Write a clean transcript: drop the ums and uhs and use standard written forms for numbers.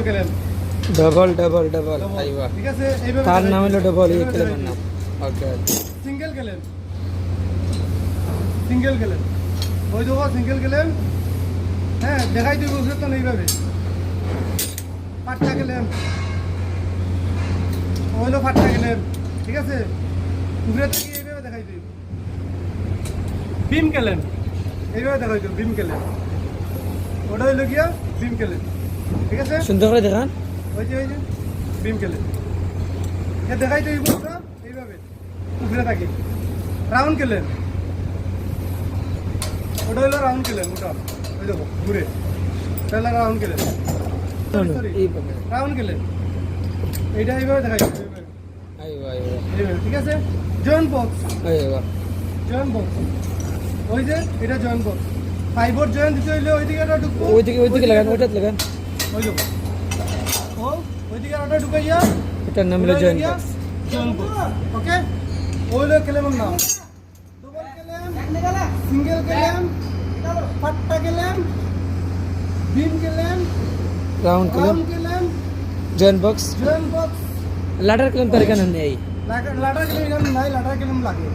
double Kellen double double double আইবা ঠিক আছে এইভাবে তার নাম হলো ডবল এই এইভাবে ক্লেমের নাম ওকে সিঙ্গেল কেলেন সিঙ্গেল কেলেন ওই দেখো সিঙ্গেল কেলেন হ্যাঁ দেখাই দিই বুঝতে তো এইভাবে পাঁচটা কেলেন ওইলো পাঁচটা কেলেন ঠিক আছে ঘুরে থেকে এইভাবে দেখাই দিই বিম কেলেন এইভাবে দেখাই দিই বিম কেলেন ওটা হইলো গিয়া বিম কেলেন ঠিক আছে সুন্দর করে দেখান ওই যে বিম কেলেন দেখাই দিই ওটা এইভাবে ঘুরে থাকি রাউন্ড কেলেন ওটা হইলো রাউন্ড কেলেন ওটা ওই দেখো ঘুরে তাহলে রাউন্ড কেলেন এইভাবে রাউন্ড কেলেন এইটা এইভাবে দেখাই দিই আইবা আইবা এইভাবে ঠিক আছে জয়েন্ট বক্স আইবা জয়েন্ট বক্স ওই যে এটা জয়েন্ট বক্স ফাইবার জয়েন্ট দিতে হইলে ওইদিকে একটা ঢুকবো ওইদিকে লাগান ওইটাতে লাগান ওই দেখো ও ওইদিকে একটা ঢুকাইয়া এটার নাম হলো joint box joint box okay ওইলো কেলেমের নাম ডবল কেলেম সিঙ্গেল কেলেম পাট্টা clamp beam clamp round clamp round clamp joint box joint box ladder clamp তার এখানে নেই লাটার কেলেম এখানে নাই লাটার কেলেম লাগে